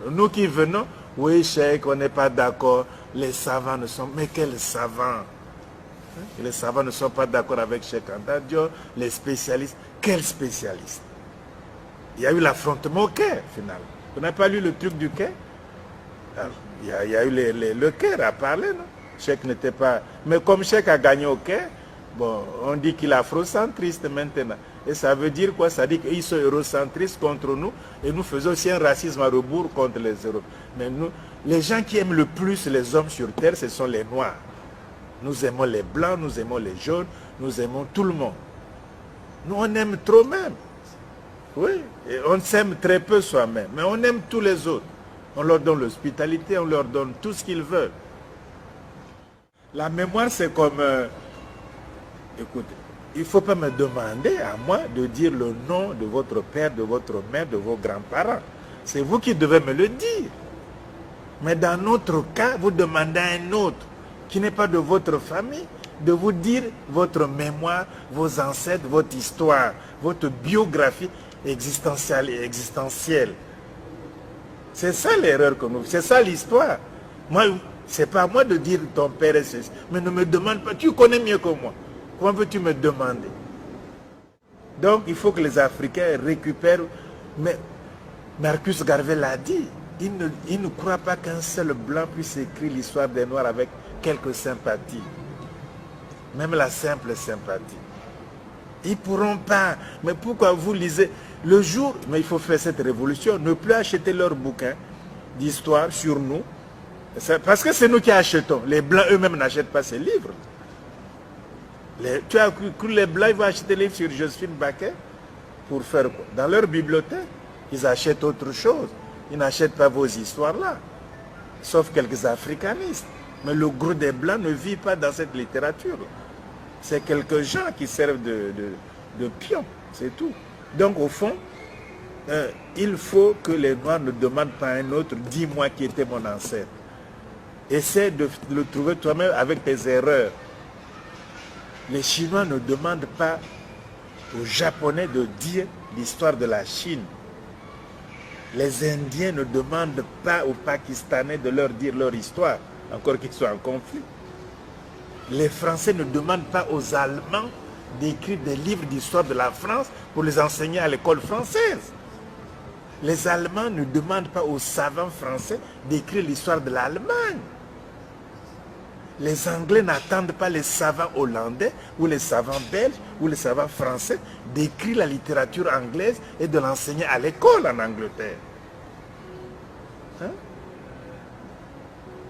Alors, nous qui venons, oui, Cheikh, on n'est pas d'accord. Les savants ne sont... Mais quels savants? Les savants ne sont pas d'accord avec Cheikh Anta Diop. Les spécialistes, quels spécialistes? Il y a eu l'affrontement au Caire, finalement. Vous n'avez pas lu le truc du Caire? Il y a eu le Caire à parler, non? Cheikh n'était pas... Mais comme Cheikh a gagné au Caire, bon, on dit qu'il est afrocentriste maintenant. Et ça veut dire quoi? Ça dit qu'ils sont eurocentristes contre nous et nous faisons aussi un racisme à rebours contre les Européens. Mais nous, les gens qui aiment le plus les hommes sur Terre, ce sont les Noirs. Nous aimons les Blancs, nous aimons les Jaunes, nous aimons tout le monde. Nous, on aime trop même. Oui, et on s'aime très peu soi-même, mais on aime tous les autres. On leur donne l'hospitalité, on leur donne tout ce qu'ils veulent. La mémoire, c'est comme... écoutez, il ne faut pas me demander à moi de dire le nom de votre père, de votre mère, de vos grands-parents. C'est vous qui devez me le dire. Mais dans notre cas, vous demandez à un autre qui n'est pas de votre famille de vous dire votre mémoire, vos ancêtres, votre histoire, votre biographie existentielle. C'est ça l'erreur que nous... C'est ça l'histoire. Moi, c'est pas à moi de dire ton père est ceci. Mais ne me demande pas. Tu connais mieux que moi. Comment veux-tu me demander? Donc, il faut que les Africains récupèrent... Mais Marcus Garvey l'a dit. Il ne croit pas qu'un seul blanc puisse écrire l'histoire des Noirs avec quelques sympathies. Même la simple sympathie. Ils ne pourront pas. Mais pourquoi vous lisez le jour, mais il faut faire cette révolution, ne plus acheter leurs bouquins d'histoire sur nous. Parce que c'est nous qui achetons. Les Blancs eux-mêmes n'achètent pas ces livres. Tu as cru que les Blancs vont acheter des livres sur Joséphine Baker pour faire quoi? Dans leur bibliothèque, ils achètent autre chose. Ils n'achètent pas vos histoires-là. Sauf quelques africanistes. Mais le gros des Blancs ne vit pas dans cette littérature. C'est quelques gens qui servent de pions. C'est tout. Donc au fond, il faut que les Noirs ne demandent pas à un autre, dis-moi qui était mon ancêtre. Essaie de le trouver toi-même avec tes erreurs. Les Chinois ne demandent pas aux Japonais de dire l'histoire de la Chine. Les Indiens ne demandent pas aux Pakistanais de leur dire leur histoire, encore qu'ils soient en conflit. Les Français ne demandent pas aux Allemands d'écrire des livres d'histoire de la France pour les enseigner à l'école française. Les Allemands ne demandent pas aux savants français d'écrire l'histoire de l'Allemagne. Les Anglais n'attendent pas les savants hollandais ou les savants belges ou les savants français d'écrire la littérature anglaise et de l'enseigner à l'école en Angleterre. Hein?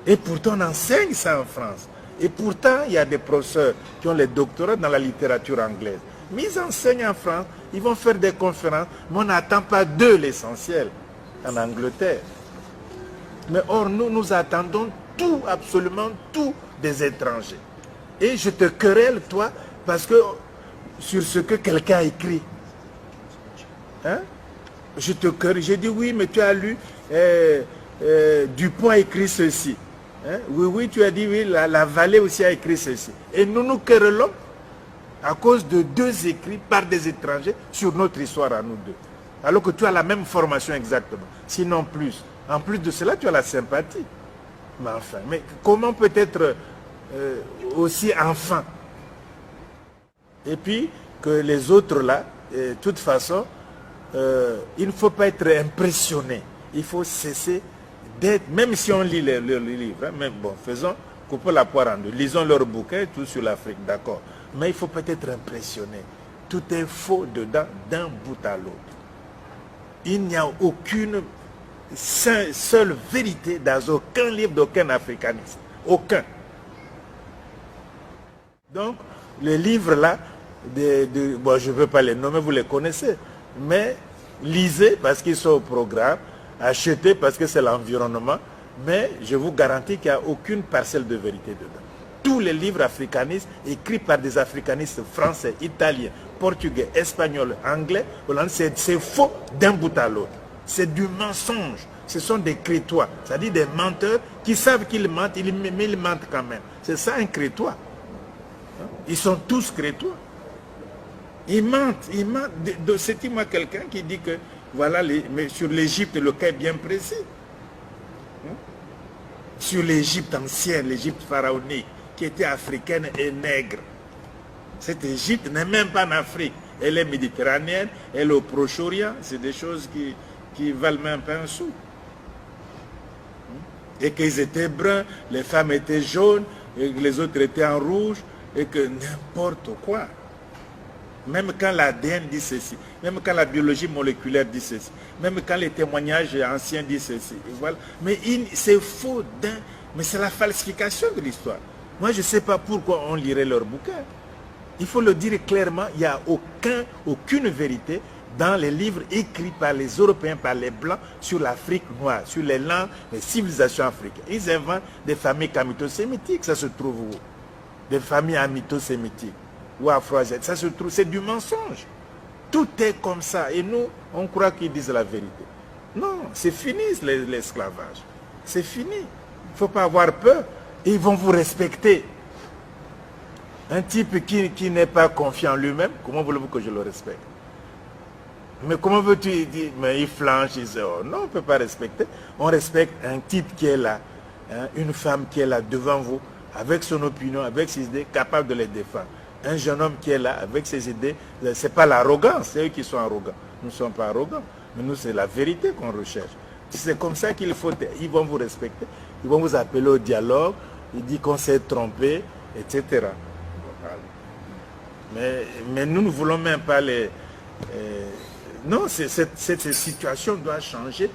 Et pourtant on enseigne ça en France. Et pourtant, il y a des professeurs qui ont les doctorats dans la littérature anglaise. Mais ils enseignent en France, ils vont faire des conférences, mais on n'attend pas d'eux l'essentiel en Angleterre. Mais or, nous attendons tout, absolument tout des étrangers. Et je te querelle, toi, parce que sur ce que quelqu'un a écrit. Hein? Je te querelle, j'ai dit oui, mais tu as lu, Dupont a écrit ceci. Hein? Oui, tu as dit oui, la Vallée aussi a écrit ceci. Et nous nous querellons à cause de deux écrits par des étrangers sur notre histoire à nous deux. Alors que tu as la même formation exactement, sinon plus. En plus de cela, tu as la sympathie. Mais enfin, mais comment peut être aussi enfant? Et puis, que les autres là, de toute façon, il ne faut pas être impressionné. Il faut cesser d'être, même si on lit les livres, hein, même bon, coupons la poire en deux, lisons leurs bouquins, tout sur l'Afrique, d'accord. Mais il faut peut-être impressionné. Tout est faux dedans, d'un bout à l'autre. Il n'y a aucune seule vérité dans aucun livre d'aucun africaniste. Aucun. Donc, les livres là, bon, je ne veux pas les nommer, vous les connaissez, mais lisez parce qu'ils sont au programme, achetez parce que c'est l'environnement, mais je vous garantis qu'il n'y a aucune parcelle de vérité dedans. Tous les livres africanistes écrits par des africanistes français, italiens, portugais, espagnols, anglais, hollandais, c'est faux d'un bout à l'autre. C'est du mensonge. Ce sont des crétois, c'est-à-dire des menteurs qui savent qu'ils mentent, mais ils mentent quand même. C'est ça un crétois. Ils sont tous crétois. Ils mentent, ils mentent. C'est moi quelqu'un qui dit que, voilà, mais sur l'Égypte, le cas est bien précis. sur l'Égypte ancienne, l'Égypte pharaonique, qui était africaine et nègre. Cette Égypte n'est même pas en Afrique. Elle est méditerranéenne, elle est au Proche-Orient. C'est des choses qui valent même pas un sou. Et qu'ils étaient bruns, les femmes étaient jaunes, et que les autres étaient en rouge, et que n'importe quoi. Même quand l'ADN dit ceci, même quand la biologie moléculaire dit ceci, même quand les témoignages anciens disent ceci. Voilà. Mais c'est faux, mais c'est la falsification de l'histoire. Moi, je ne sais pas pourquoi on lirait leur bouquin. Il faut le dire clairement, il n'y a aucune vérité dans les livres écrits par les Européens, par les Blancs, sur l'Afrique noire, sur les langues, les civilisations africaines. Ils inventent des familles camito-sémitiques, ça se trouve où? Des familles amito-sémitiques ou afro-asiatiques, ça se trouve, c'est du mensonge. Tout est comme ça, et nous, on croit qu'ils disent la vérité. Non, c'est fini l'esclavage. C'est fini. Il ne faut pas avoir peur. Ils vont vous respecter. Un type qui n'est pas confiant en lui-même, comment voulez-vous que je le respecte? Mais comment veux-tu dire, mais il flanche, il dit, oh, non, on ne peut pas respecter. On respecte un type qui est là, hein, une femme qui est là devant vous, avec son opinion, avec ses idées, capable de les défendre. Un jeune homme qui est là, avec ses idées, ce n'est pas l'arrogance, c'est eux qui sont arrogants. Nous ne sommes pas arrogants, mais nous, c'est la vérité qu'on recherche. C'est comme ça qu'il faut, ils vont vous respecter, ils vont vous appeler au dialogue, ils disent qu'on s'est trompé, etc. Mais nous ne voulons même pas les... non, cette situation doit changer.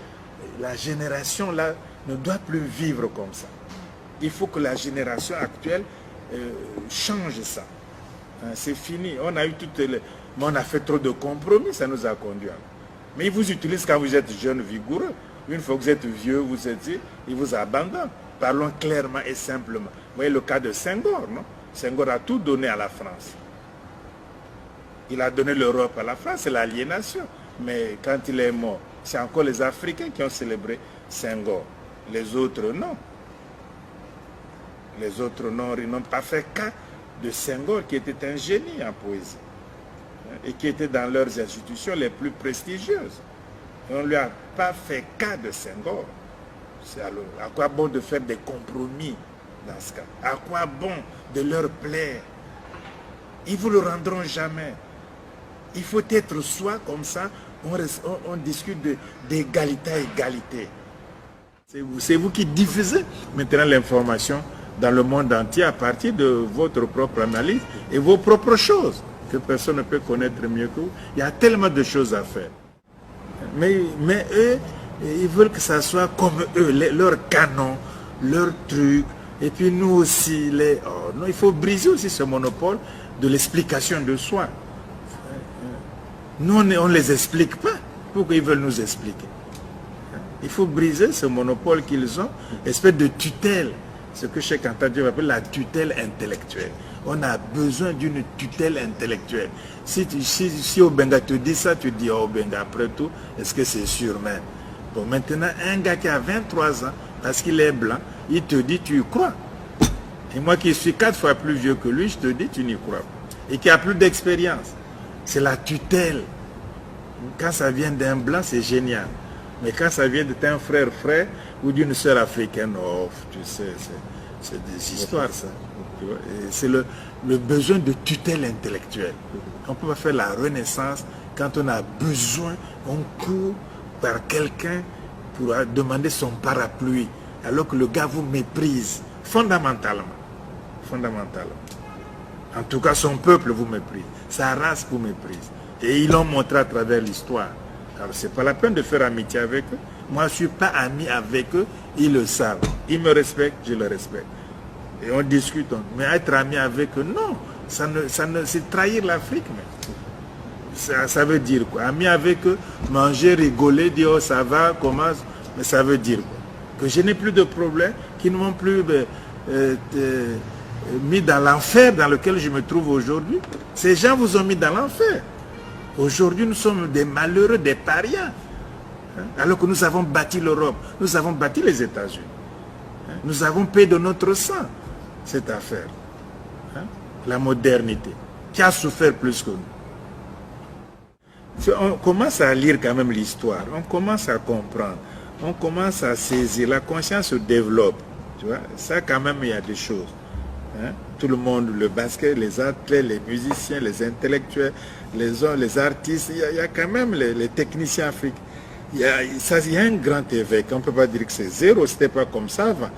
La génération là ne doit plus vivre comme ça. Il faut que la génération actuelle change ça. Hein, c'est fini. On a eu mais on a fait trop de compromis, ça nous a conduit. Mais ils vous utilisent quand vous êtes jeune, vigoureux. Une fois que vous êtes vieux, vous êtes dit, ils vous abandonnent. Parlons clairement et simplement. Vous voyez le cas de Senghor, non? Senghor a tout donné à la France. Il a donné l'Europe à la France, c'est l'aliénation. Mais quand il est mort, c'est encore les Africains qui ont célébré Senghor. Les autres, non. Les autres, non, ils n'ont pas fait cas de Senghor, qui était un génie en poésie. Et qui était dans leurs institutions les plus prestigieuses. Et on ne lui a pas fait cas de Senghor. À quoi bon de faire des compromis dans ce cas? À quoi bon de leur plaire? Ils ne vous le rendront jamais. Il faut être soi, comme ça, on discute d'égalité à égalité. C'est vous qui diffusez maintenant l'information dans le monde entier à partir de votre propre analyse et vos propres choses, que personne ne peut connaître mieux que vous. Il y a tellement de choses à faire. Mais eux, ils veulent que ça soit comme eux, leur canon, leur truc. Et puis nous aussi, non, il faut briser aussi ce monopole de l'explication de soi. Nous, on ne les explique pas. Pourquoi ils veulent nous expliquer? Il faut briser ce monopole qu'ils ont, espèce de tutelle. Ce que Cheikh Anta Diop appelle la tutelle intellectuelle. On a besoin d'une tutelle intellectuelle. Si Obenga te dit ça, tu dis, oh Obenga, après tout, est-ce que c'est sûr même? Bon, maintenant, un gars qui a 23 ans, parce qu'il est blanc, il te dit, tu y crois. Et moi qui suis 4 fois plus vieux que lui, je te dis, tu n'y crois pas. Et qui a plus d'expérience. C'est la tutelle. Quand ça vient d'un blanc, c'est génial. Mais quand ça vient d'un frère ou d'une sœur africaine, oh, tu sais, c'est des histoires, ça. C'est le besoin de tutelle intellectuelle. On ne peut pas faire la renaissance quand on a besoin, on court par quelqu'un pour demander son parapluie, alors que le gars vous méprise, fondamentalement. Fondamentalement. En tout cas, son peuple vous méprise, sa race vous méprise. Et ils l'ont montré à travers l'histoire. Alors, ce n'est pas la peine de faire amitié avec eux. Moi, je ne suis pas ami avec eux, ils le savent. Ils me respectent, je le respecte. Et on discute. Mais être ami avec eux, non. C'est trahir l'Afrique. Ça veut dire quoi? Ami avec eux, manger, rigoler, dire oh, ça va, comment? Mais ça veut dire quoi? Que je n'ai plus de problème, qu'ils ne m'ont plus mis dans l'enfer dans lequel je me trouve aujourd'hui. Ces gens vous ont mis dans l'enfer. Aujourd'hui, nous sommes des malheureux, des parias. Alors que nous avons bâti l'Europe, nous avons bâti les États-Unis. Nous avons payé de notre sang cette affaire. La modernité, qui a souffert plus que nous. On commence à lire quand même l'histoire, on commence à comprendre. on commence à saisir, la conscience se développe. Tu vois, ça quand même, il y a des choses. Hein? Tout le monde, le basket, les athlètes, les musiciens, les intellectuels, les hommes, les artistes, il y a quand même les techniciens africains. Il y a un grand éveil. On ne peut pas dire que c'est zéro, c'était pas comme ça avant.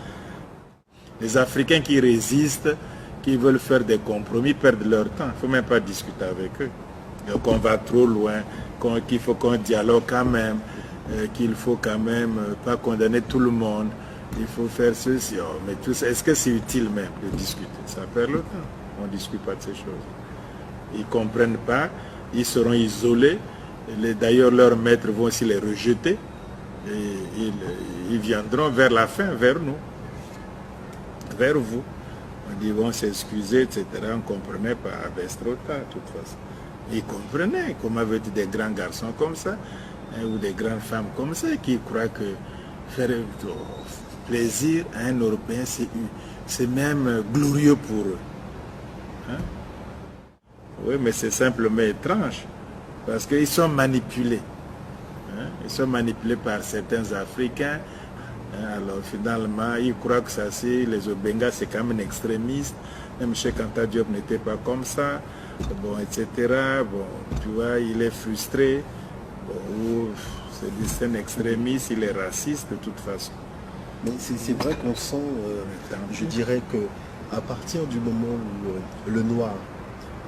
Les Africains qui résistent, qui veulent faire des compromis, perdent leur temps. Il ne faut même pas discuter avec eux. Donc on va trop loin, qu'il faut qu'on dialogue quand même, qu'il faut quand même pas condamner tout le monde. Il faut faire ceci. Oh, mais tout ça, est-ce que c'est utile même de discuter? Ça perd le temps. On ne discute pas de ces choses. Ils ne comprennent pas, ils seront isolés. D'ailleurs, leurs maîtres vont aussi les rejeter. Et ils viendront vers la fin, vers nous, vers vous. On dit, ils vont s'excuser, etc. On ne comprenait pas, c'est trop tard, de toute façon. Ils comprenaient, comment veut-il des grands garçons comme ça, hein, ou des grandes femmes comme ça, qui croient que faire plaisir à un Européen, c'est même glorieux pour eux. Hein? Oui, mais c'est simplement étrange, parce qu'ils sont manipulés. Hein? Ils sont manipulés par certains Africains. Alors finalement, ils croient que ça c'est, les Obenga c'est quand même un extrémiste. Même Cheikh Anta Diop n'était pas comme ça. Bon, etc. Bon, tu vois, il est frustré. Bon, c'est un extrémiste, il est raciste de toute façon. Mais c'est vrai qu'on sent, je dirais que à partir du moment où le noir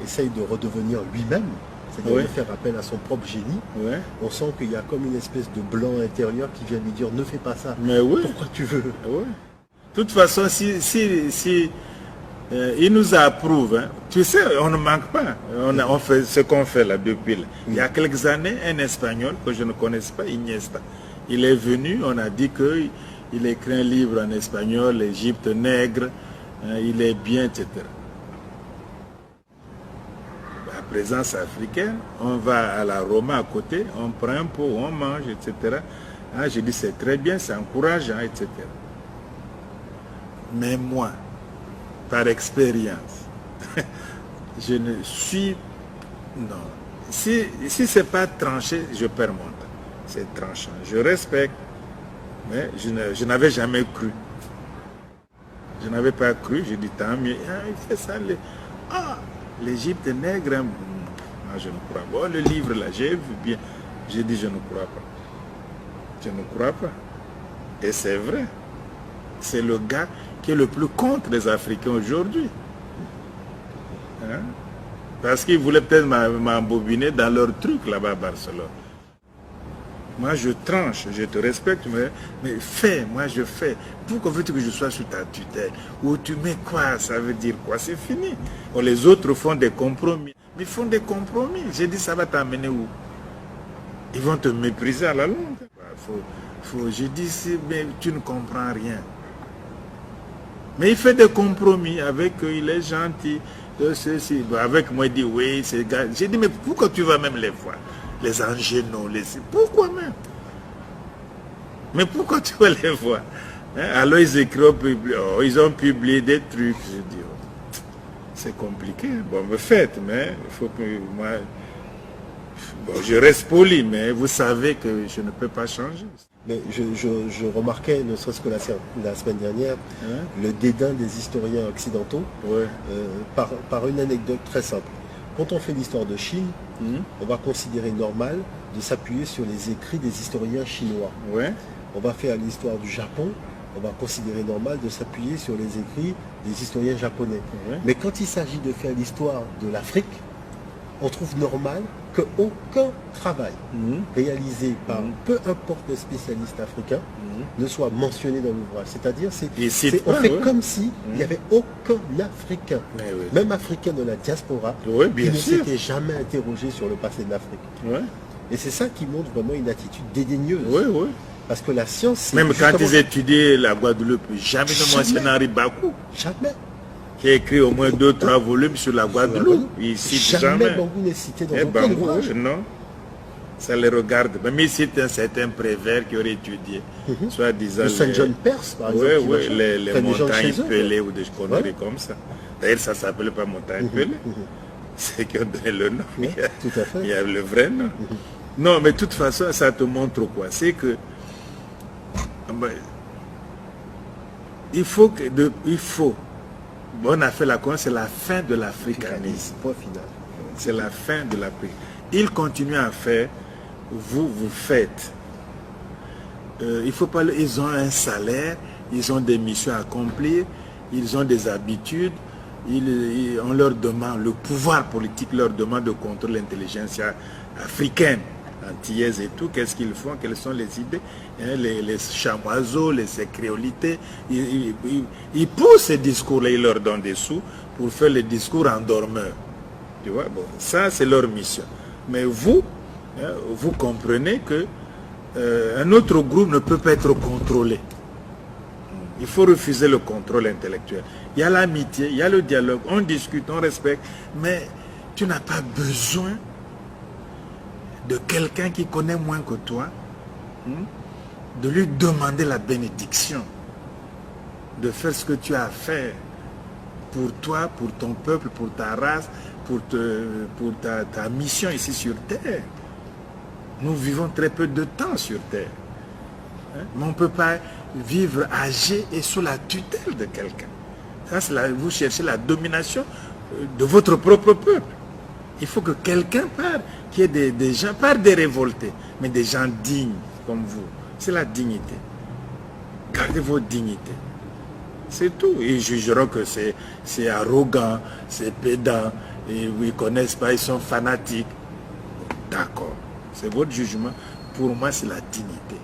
essaye de redevenir lui-même, c'est-à-dire de faire appel à son propre génie, on sent qu'il y a comme une espèce de blanc intérieur qui vient lui dire ne fais pas ça. Mais oui. Pourquoi tu veux? De toute façon, il nous approuve. Hein. Tu sais, on ne manque pas. On fait ce qu'on fait là depuis. Là. Il y a quelques années, un Espagnol que je ne connaissais pas, Iniesta, il est venu, on a dit qu'il écrit un livre en espagnol, l'Égypte nègre, hein, il est bien, etc. La présence africaine, on va à la Roma à côté, on prend un pot, on mange, etc. Ah, je dis c'est très bien, c'est encourageant, etc. Mais moi, par expérience, je ne suis... Non. Si ce n'est pas tranché, je perds mon temps. C'est tranchant. Je respecte, mais je n'avais jamais cru. Je n'avais pas cru, j'ai dit tant mieux. Ah, il fait ça. L'Égypte nègre, hein. Ah, je ne crois pas. Oh, le livre là, j'ai vu bien. J'ai dit je ne crois pas. Je ne crois pas. Et c'est vrai. C'est le gars qui est le plus contre les Africains aujourd'hui. Hein? Parce qu'ils voulaient peut-être m'embobiner dans leur truc là-bas à Barcelone. Moi je tranche, je te respecte, mais fais, moi je fais. Pourquoi veux-tu que je sois sous ta tutelle? Ou tu mets quoi? Ça veut dire quoi? C'est fini. Bon, les autres font des compromis. Mais ils font des compromis. J'ai dit ça va t'amener où? Ils vont te mépriser à la longue. Je dis mais tu ne comprends rien. Mais il fait des compromis avec eux, il est gentil. Avec moi, il dit oui, c'est gars. J'ai dit, mais pourquoi tu vas même les voir? Les angénaux, pourquoi même? Mais pourquoi tu vas les voir? Hein? Alors ils écrivent, ils ont publié des trucs. Je dis, c'est compliqué. Bon, me faites, mais il faut que moi... Bon, je reste poli, mais vous savez que je ne peux pas changer. Mais je remarquais, ne serait-ce que la semaine dernière, le dédain des historiens occidentaux par une anecdote très simple. Quand on fait l'histoire de Chine, on va considérer normal de s'appuyer sur les écrits des historiens chinois. On va faire l'histoire du Japon, on va considérer normal de s'appuyer sur les écrits des historiens japonais. Mais quand il s'agit de faire l'histoire de l'Afrique, on trouve normal qu'aucun travail réalisé par peu importe le spécialiste africain ne soit mentionné dans l'ouvrage. C'est-à-dire, on fait comme si il n'y avait aucun Africain, même Africain de la diaspora, qui ne s'était jamais interrogé sur le passé de l'Afrique. Et c'est ça qui montre vraiment une attitude dédaigneuse. Parce que la science... Même quand ils étudiaient la Guadeloupe, jamais ne mentionnaient Henri Bakou. Jamais. Qui a écrit au moins 2-3 volumes sur la Guadeloupe. Il cite jamais. Bangou n'est cité dans aucun ouvrage. Non. Ça les regarde. Même il cite un certain Prévert qui aurait étudié, soit disant... Le Saint-Jean-Perse, par exemple. Les montagnes pelées ou des conneries comme ça. D'ailleurs, ça ne s'appelle pas montagne pelée. C'est qui ont donné le nom. Tout à fait. Il y a le vrai nom. Non, mais de toute façon, ça te montre quoi? C'est que il faut que... on a fait la Convention, c'est la fin de l'africanisme. Point final. C'est la fin de l'Afrique. Ils continuent à faire, vous faites. Il faut pas... Ils ont un salaire, ils ont des missions à accomplir, ils ont des habitudes, on leur demande, le pouvoir politique leur demande de contrôler l'intelligentsia africaine, antillaise et tout. Qu'est-ce qu'ils font? Quelles sont les idées? Les chamoiseaux, les créolités, ils poussent ces discours-là, ils leur donnent des sous pour faire les discours en dormeur. Tu vois, bon, ça c'est leur mission. Mais vous, vous comprenez que un autre groupe ne peut pas être contrôlé. Il faut refuser le contrôle intellectuel. Il y a l'amitié, il y a le dialogue, on discute, on respecte, mais tu n'as pas besoin de quelqu'un qui connaît moins que toi, de lui demander la bénédiction, de faire ce que tu as à faire pour toi, pour ton peuple, pour ta race, pour ta mission ici sur Terre. Nous vivons très peu de temps sur Terre. Mais on ne peut pas vivre âgé et sous la tutelle de quelqu'un. Vous cherchez la domination de votre propre peuple. Il faut que quelqu'un parte, qu'il y ait des gens, pas des révoltés, mais des gens dignes comme vous. C'est la dignité. Gardez votre dignité. C'est tout. Ils jugeront que c'est arrogant, c'est pédant, et ils ne connaissent pas, ils sont fanatiques. D'accord. C'est votre jugement. Pour moi, c'est la dignité.